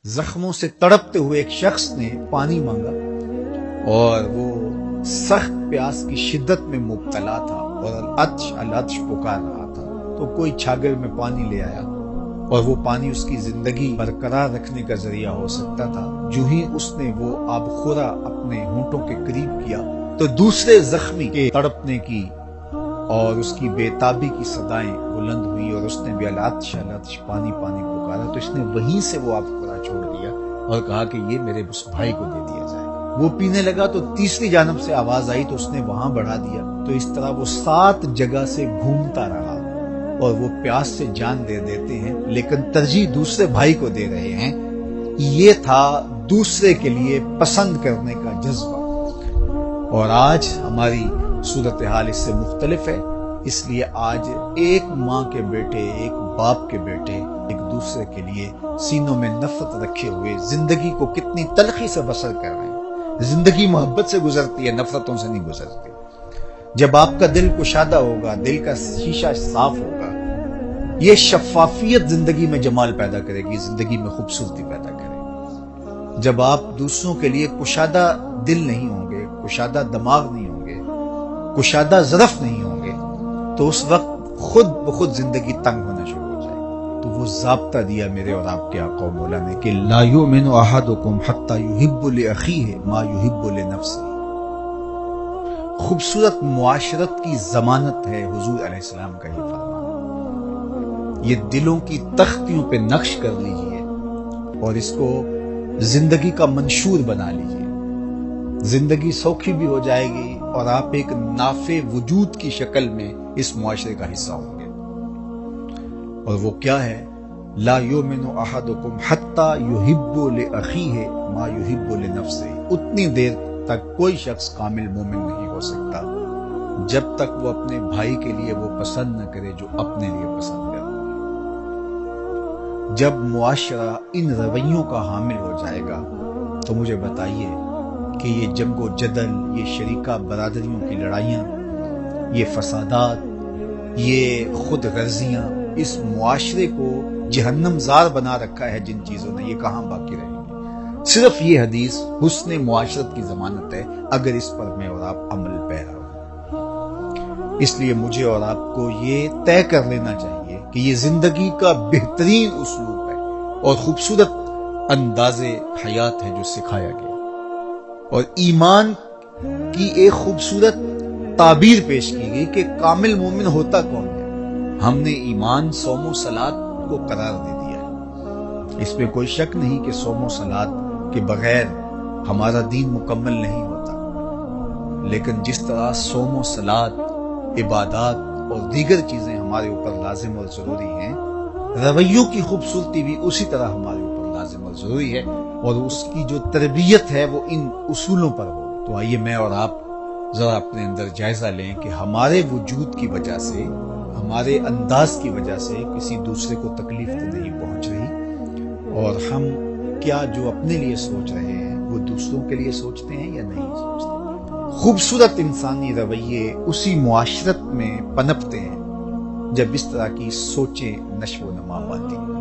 زخموں سے تڑپتے ہوئے ایک شخص نے پانی مانگا اور وہ سخت پیاس کی شدت میں مبتلا تھا اور العطش پکار رہا تھا، تو کوئی چھاگل میں پانی لے آیا اور وہ پانی اس کی زندگی برقرار رکھنے کا ذریعہ ہو سکتا تھا۔ جو ہی اس نے وہ آب خورا اپنے ہونٹوں کے قریب کیا تو دوسرے زخمی کے تڑپنے کی اور اس کی بے تابی کی صدائیں بلند ہوئی اور اس نے بھی العطش پانی پانی پکارا، تو اس نے وہیں سے وہ آب خورا چھوڑ دیا اور کہا کہ یہ میرے اس بھائی کو دے دیا جائے۔ وہ پینے لگا تو تیسری جانب سے آواز آئی تو اس نے وہاں بڑھا دیا، تو اس طرح وہ 7 جگہ سے گھومتا رہا اور وہ پیاس سے جان دے دیتے ہیں لیکن ترجیح دوسرے بھائی کو دے رہے ہیں۔ یہ تھا دوسرے کے لیے پسند کرنے کا جذبہ، اور آج ہماری صورتحال اس سے مختلف ہے۔ اس لیے آج ایک ماں کے بیٹے، ایک باپ کے بیٹے ایک دوسرے کے لیے سینوں میں نفرت رکھے ہوئے زندگی کو کتنی تلخی سے بسر کر رہے ہیں۔ زندگی محبت سے گزرتی ہے، نفرتوں سے نہیں گزرتی۔ جب آپ کا دل کشادہ ہوگا، دل کا شیشہ صاف ہوگا، یہ شفافیت زندگی میں جمال پیدا کرے گی، زندگی میں خوبصورتی پیدا کرے گی۔ جب آپ دوسروں کے لیے کشادہ دل نہیں ہوں گے، کشادہ دماغ نہیں ہوں گے، کشادہ ظرف نہیں ہوں گے، تو اس وقت خود بخود زندگی تنگ ہونا شروع ہو جائے گی۔ تو وہ ضابطہ دیا میرے اور آپ کے آقا و مولا نے کہ لا یؤمن احدکم حتی یحب لاخیہ ما یحب لنفسہ۔ خوبصورت معاشرت کی ضمانت ہے حضور علیہ السلام کا یہ فرمان۔ یہ دلوں کی تختیوں پہ نقش کر لیجئے اور اس کو زندگی کا منشور بنا لیجئے۔ زندگی سوکھی بھی ہو جائے گی اور آپ ایک نافع وجود کی شکل میں اس معاشرے کا حصہ ہوں گے۔ اور وہ کیا ہے؟ لا یؤمن احدکم حتی یحب لاخیہ ما یحب لنفسہ۔ اتنی دیر تک کوئی شخص کامل مومن نہیں ہو سکتا جب تک وہ اپنے بھائی کے لیے وہ پسند نہ کرے جو اپنے لیے پسند کرتا ہے۔ جب معاشرہ ان رویوں کا حامل ہو جائے گا تو مجھے بتائیے کہ یہ جنگ و جدل، یہ شریکہ برادریوں کی لڑائیاں، یہ فسادات، یہ خود غرضیاں اس معاشرے کو جہنم زار بنا رکھا ہے جن چیزوں نے، یہ کہاں باقی رہیں گی؟ صرف یہ حدیث حسن معاشرت کی ضمانت ہے اگر اس پر میں اور آپ عمل پیرا ہوں۔ اس لیے مجھے اور آپ کو یہ طے کر لینا چاہیے کہ یہ زندگی کا بہترین اسلوب ہے اور خوبصورت انداز حیات ہے جو سکھایا گیا، اور ایمان کی ایک خوبصورت تعبیر پیش کی گئی کہ کامل مومن ہوتا کون ہے۔ ہم نے ایمان، صوم و صلات کو قرار دے دیا ہے۔ اس میں کوئی شک نہیں کہ صوم و صلات کے بغیر ہمارا دین مکمل نہیں ہوتا، لیکن جس طرح صوم و صلات، عبادات اور دیگر چیزیں ہمارے اوپر لازم اور ضروری ہیں، رویوں کی خوبصورتی بھی اسی طرح ہمارے اوپر لازم اور ضروری ہے، اور اس کی جو تربیت ہے وہ ان اصولوں پر ہو۔ تو آئیے میں اور آپ ذرا اپنے اندر جائزہ لیں کہ ہمارے وجود کی وجہ سے، ہمارے انداز کی وجہ سے کسی دوسرے کو تکلیف تو نہیں پہنچ رہی، اور ہم کیا جو اپنے لیے سوچ رہے ہیں وہ دوسروں کے لیے سوچتے ہیں یا نہیں سوچتے۔ خوبصورت انسانی رویے اسی معاشرت میں پنپتے ہیں جب اس طرح کی سوچیں نشو و نما پاتی ہیں،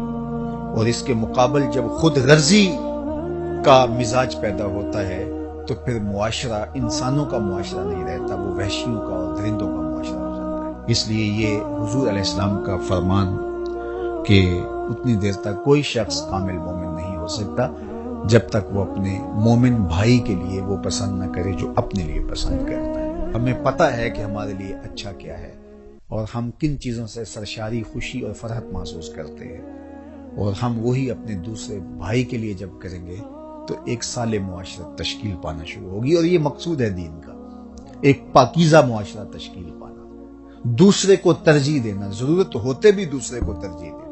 اور اس کے مقابل جب خود غرضی کا مزاج پیدا ہوتا ہے تو پھر معاشرہ انسانوں کا معاشرہ نہیں رہتا، وہ وحشیوں کا اور درندوں کا معاشرہ ہو جاتا ہے۔ اس لیے یہ حضور علیہ السلام کا فرمان کہ اتنی دیر تک کوئی شخص کامل مومن نہیں ہو سکتا جب تک وہ اپنے مومن بھائی کے لیے وہ پسند نہ کرے جو اپنے لیے پسند کرتا ہے۔ ہمیں پتہ ہے کہ ہمارے لیے اچھا کیا ہے اور ہم کن چیزوں سے سرشاری خوشی اور فرحت محسوس کرتے ہیں، اور ہم وہی اپنے دوسرے بھائی کے لیے جب کریں گے تو ایک صالح معاشرت تشکیل پانا شروع ہوگی، اور یہ مقصود ہے دین کا، ایک پاکیزہ معاشرہ تشکیل پانا، دوسرے کو ترجیح دینا، ضرورت ہوتے بھی دوسرے کو ترجیح دینا۔